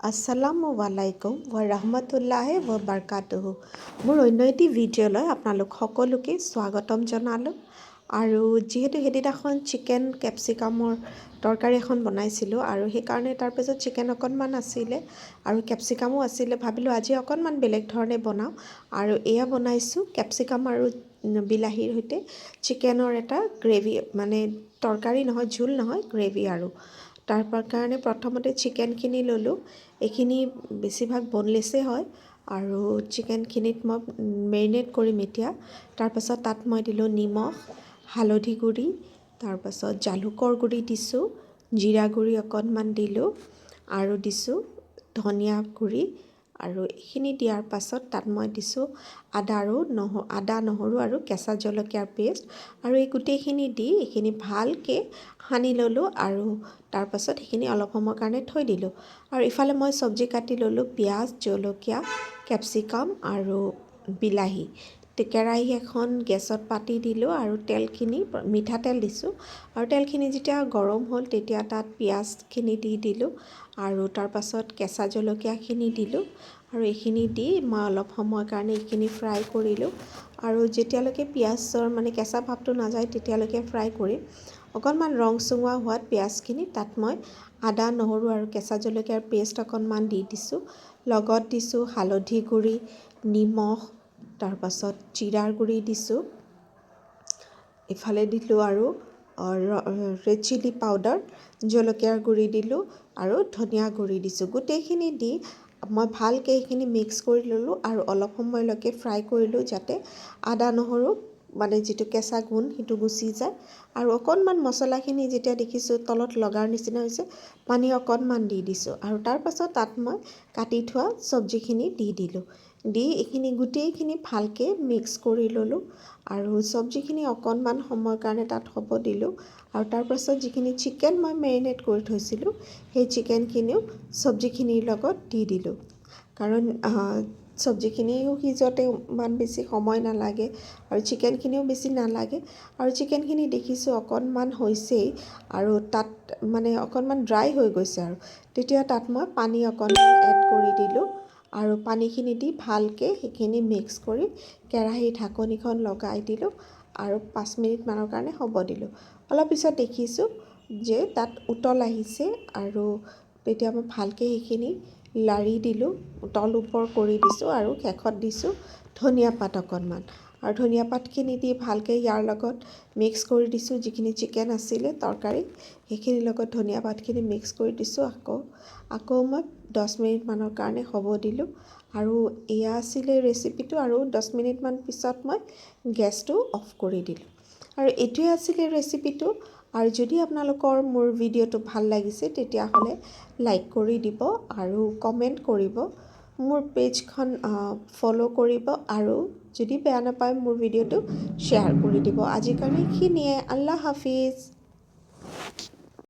আসসালামু আলাইকুম ওয়া ৰাহমাতুল্লাহি ওয়া বাৰাকাতুহু। মোৰ অন্য এটি ভিডিঅ'লৈ আপোনালোক সকলোকে স্বাগতম জনালোঁ। আৰু যিহেতু সেইদিনাখন চিকেন কেপচিকামৰ তৰকাৰী এখন বনাইছিলোঁ আৰু সেইকাৰণে তাৰপিছত চিকেন অকণমান আছিলে আৰু কেপচিকামো আছিলে, ভাবিলোঁ আজি অকণমান বেলেগ ধৰণে বনাওঁ। আৰু এয়া বনাইছোঁ কেপচিকাম আৰু বিলাহীৰ সৈতে চিকেনৰ এটা গ্ৰেভি, মানে তৰকাৰী নহয়, জোল নহয়, গ্ৰেভি। আৰু তাৰ কাৰণে প্ৰথমতে চিকেনখিনি ল'লোঁ। এইখিনি বেছিভাগ বনলেছেই হয় আৰু চিকেনখিনিত মই মেৰিনেট কৰিম এতিয়া। তাৰপাছত তাত মই দিলোঁ নিমখ, হালধি গুড়ি, তাৰপাছত জালুকৰ গুড়ি দিছোঁ, জিৰা গুড়ি অকণমান দিলোঁ আৰু দিছোঁ ধনিয়া গুড়ি। আৰু এইখিনি দিয়াৰ পাছত তাত মই দিছোঁ আদা নহৰু আৰু কেঁচা জলকীয়াৰ পেষ্ট। আৰু এই গোটেইখিনি দি এইখিনি ভালকৈ সানি ল'লোঁ আৰু তাৰপাছত সেইখিনি অলপ সময়ৰ কাৰণে থৈ দিলোঁ। আৰু ইফালে মই চব্জি কাটি ল'লোঁ, পিঁয়াজ, জলকীয়া, কেপচিকাম আৰু বিলাহী। কেৰাহী এখন গেছত পাতি দিলোঁ আৰু তেলখিনি মিঠাতেল দিছোঁ। আৰু তেলখিনি যেতিয়া গৰম হ'ল তেতিয়া তাত পিঁয়াজখিনি দি দিলোঁ আৰু তাৰপাছত কেঁচা জলকীয়াখিনি দিলোঁ। আৰু এইখিনি দি মই অলপ সময়ৰ কাৰণে এইখিনি ফ্ৰাই কৰিলোঁ। আৰু যেতিয়ালৈকে পিঁয়াজৰ মানে কেঁচা ভাৱটো নাযায় তেতিয়ালৈকে ফ্ৰাই কৰিম। অকণমান ৰংচঙুৱা হোৱাত পিঁয়াজখিনি তাত মই আদা নহৰু আৰু কেঁচা জলকীয়াৰ পেষ্ট অকণমান দি দিছোঁ। লগত দিছোঁ হালধি গুড়ি, নিমখ, তাৰপাছত জিৰাৰ গুড়ি দিছোঁ। ইফালে দিলোঁ আৰু ৰেড চিলি পাউডাৰ, জলকীয়াৰ গুড়ি দিলোঁ আৰু ধনিয়া গুড়ি দিছোঁ। গোটেইখিনি দি মই ভালকৈ এইখিনি মিক্স কৰি ল'লোঁ আৰু অলপ সময়লৈকে ফ্ৰাই কৰিলোঁ যাতে আদা নহৰু মানে যিটো কেঁচা গোন্ধ সেইটো গুচি যায়। আৰু অকণমান মছলাখিনি যেতিয়া দেখিছোঁ তলত লগাৰ নিচিনা হৈছে, পানী অকণমান দি দিছোঁ। আৰু তাৰপাছত তাত মই কাটি থোৱা চব্জিখিনি দি দিলোঁ। দি এইখিনি গোটেইখিনি ভালকৈ মিক্স কৰি ল'লোঁ আৰু চব্জিখিনি অকণমান সময়ৰ কাৰণে তাত হ'ব দিলোঁ। আৰু তাৰপাছত যিখিনি চিকেন মই মেৰিনেট কৰি থৈছিলোঁ সেই চিকেনখিনিও চব্জিখিনিৰ লগত দি দিলোঁ। কাৰণ চব্জিখিনিও সিজোৱাতে ইমান বেছি সময় নালাগে আৰু চিকেনখিনিও বেছি নালাগে। আৰু চিকেনখিনি দেখিছোঁ অকণমান হৈছেই আৰু তাত মানে অকণমান ড্ৰাই হৈ গৈছে। আৰু তেতিয়া তাত মই পানী অকণমান এড কৰি দিলোঁ আৰু পানীখিনি দি ভালকৈ সেইখিনি মিক্স কৰি কেৰাহীৰ ঢাকনিখন লগাই দিলোঁ আৰু 5 মিনিটমানৰ কাৰণে হ'ব দিলোঁ। অলপ পিছত দেখিছোঁ যে তাত উতল আহিছে আৰু তেতিয়া মই ভালকৈ সেইখিনি লাৰি দিলোঁ, তল ওপৰ কৰি দিছোঁ আৰু শেষত দিছোঁ ধনিয়া পাত অকণমান। আৰু ধনিয়া পাতখিনি দি ভালকৈ ইয়াৰ লগত মিক্স কৰি দিছোঁ। যিখিনি চিকেন আছিলে তৰকাৰী সেইখিনিৰ লগত ধনিয়া পাতখিনি মিক্স কৰি দিছোঁ। আকৌ মই 10 মিনিটমানৰ কাৰণে হ'ব দিলোঁ। আৰু এয়া আছিলে ৰেচিপিটো। আৰু 10 মিনিটমান পিছত মই গেছটো অফ কৰি দিলোঁ। আৰু এইটোৱে আছিলে ৰেচিপিটো। আৰু যদি আপোনালোকৰ মোৰ ভিডিঅ'টো ভাল লাগিছে তেতিয়াহ'লে লাইক কৰি দিব আৰু কমেণ্ট কৰিব, মোৰ পেজখন ফ'ল' কৰিব আৰু যদি বেয়া নাপায় মোৰ ভিডিঅ'টো শ্বেয়াৰ কৰি দিব। আজিৰ কাৰণে এইখিনিয়ে। আল্লাহ হাফিজ।